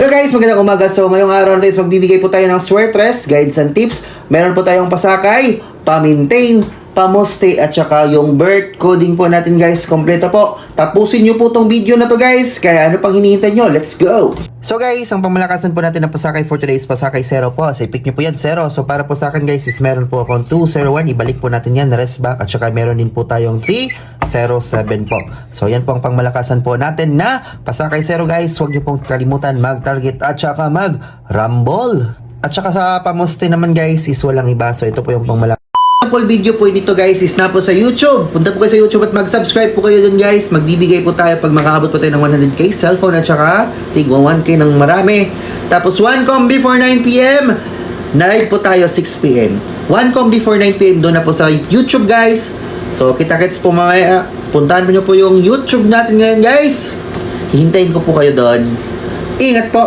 Hello guys, magandang umaga. So ngayong araw na guys, magbibigay po tayo ng swertres, guides and tips. Meron po tayong pasakay, pa-maintain, pa-moste at saka yung birth coding po natin guys. Kompleto po. Tapusin nyo po tong video na to guys. Kaya ano pang hinihintay nyo? Let's go! So guys, ang pamalakasan po natin ng pasakay for today is pasakay 0 po. So pick nyo po yan 0. So para po sa akin guys is meron po akong 201. Ibalik po natin yan, rest back. At saka meron din po tayong 307 po. So yan po ang pangmalakasan po natin na pasakay 0 guys. Huwag nyo pong kalimutan mag-target at saka mag-rumble. At saka sa pamoste naman guys is walang iba. So ito po yung pangmalakasan. Full video po dito guys is na po sa YouTube. Punta po kayo sa YouTube at mag-subscribe po kayo dun guys. Magbibigay po tayo pag makaabot po tayo ng 100k cellphone at saka tigwa 1k ng marami. Tapos 1com before 9pm. Live po tayo 6pm. 1com before 9pm doon na po sa YouTube guys. So kita-kits po mamaya. Puntahan mo nyo po yung YouTube natin ngayon guys. Hihintayin ko po kayo doon. Ingat po.